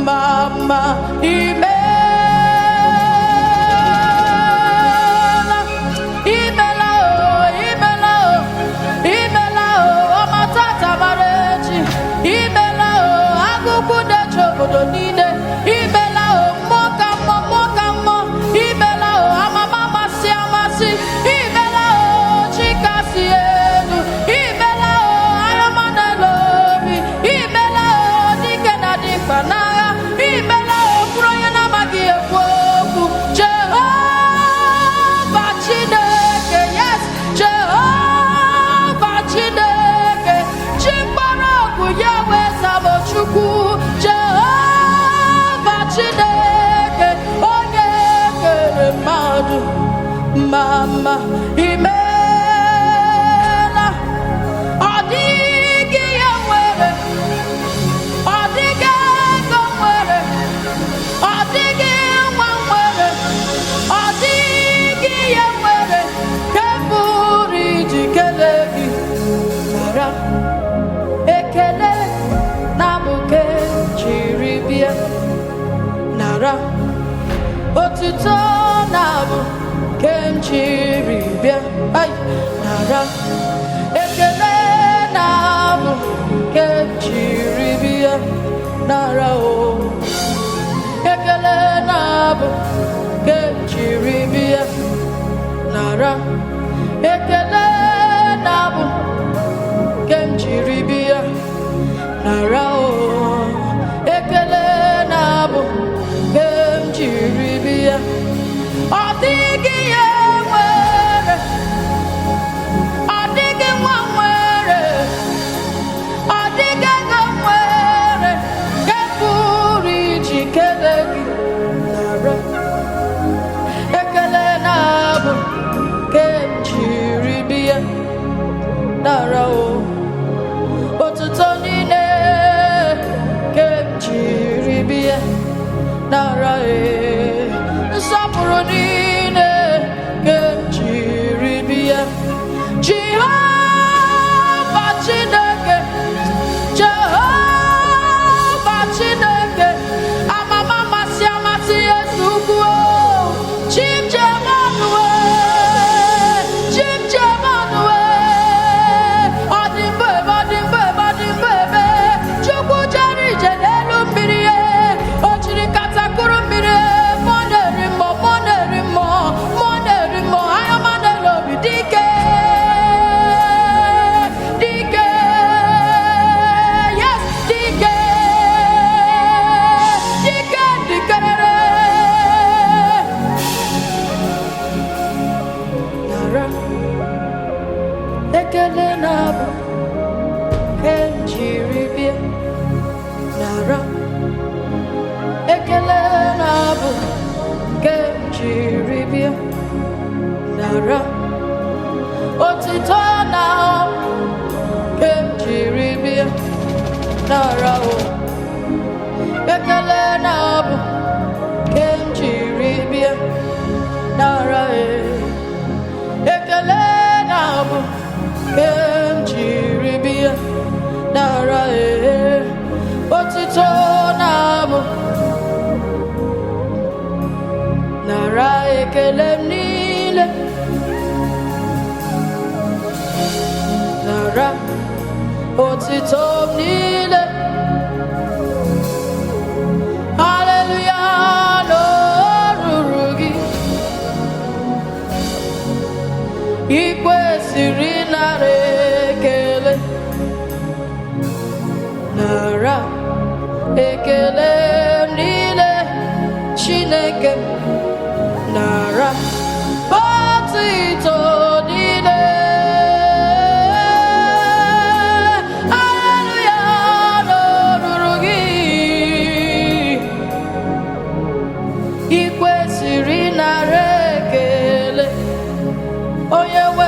Mama, Imela, Imela, Imela, Imela, Amatata Mareji, Imela, Agugu de Chogodonide, Imela, Moka, Moka, Imela, Amama Siamasi, Imela, Chikasienu, Imela, Ayamanalobi, Imela, Dikena Dipana. Mama, Imela, Adigi Yawere, Adigi Gomwere, Adigi Wamwere, Adigi Yawere, Keburi Jikelegi, Nara, Ekele, Namuke, Chiribia, Nara, Otuto Nabu. Kenchiribia, ay, nara, ekele nabu, kenchiribia, nara o, ekele nabu, kenchiribia, nara, ekele nabu, kenchiribia, nara o, ekele nabu, kenchiribia. Adigi Yawere, Adigi Wamwere, Adigi Gomwere, Keburi Jikelegi, Nara, Ekele Nabu, Kenchiribia, Nara o, Otuto Nine, Kenchiribia, Nara e. Sapurunine Kenchiribia Jehovah Chineke Jehovah Chineke Amama Masiamati Esukuo Chim Jemanue Chim Jemanue Adimbe Badimbe Badimbe Chukwu Jeri Jenelu Mirie Ochiri Katakuru Mirie Ekele nabu, Kenchiribia, Nara. Ekele nabu, Kenchiribia, Nara. Otito na, Kenchiribia, Nara o. Ekele nabu, Kenchiribia, Nara e. Ekele nabu. Kenchiribia, Nara e, Otito nabu, Nara ekele nile, Nara Otito nile, Hallelujah, no rurugi, Ikwesiri ekele Nara ekele nile Chineke Nara Otito nile Hallelujah no rurugi Ikwesiri nara ekele Oyewe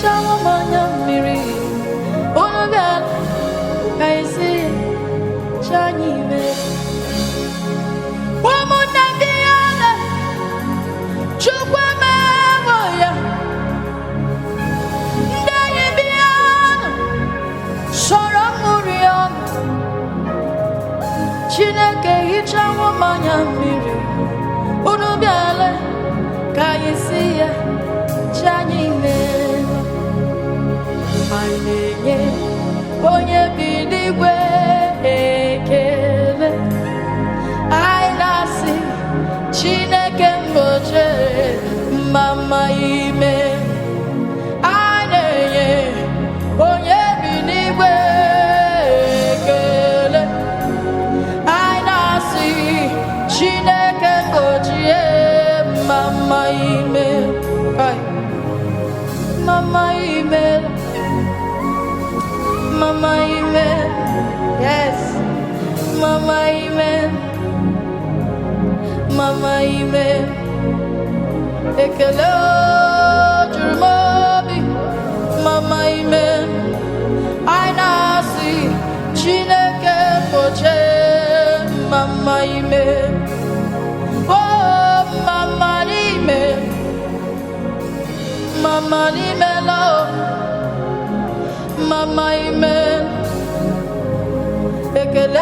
chawo manya miri Unubial Kaisi Chani me Wamuna biale Chukwa memoya Ndaye biana Sora murion Chineke hichawo manya miri Unubiale Kaisi Chani me Ainenye onye bidigwe ekele Ainasi Chineke mboche mama ime Ainenye onye bidigwe ekele Ainasi Chineke mboche mama ime Mama ime Mama Amen, yes, Mama Amen, Mama Amen. Ekele Jumobi, Mama Amen. Ainasi Chineke poche, Mama Amen. Oh, Mama Amen, Mama Amen, Lord. Mama Amen. Ekele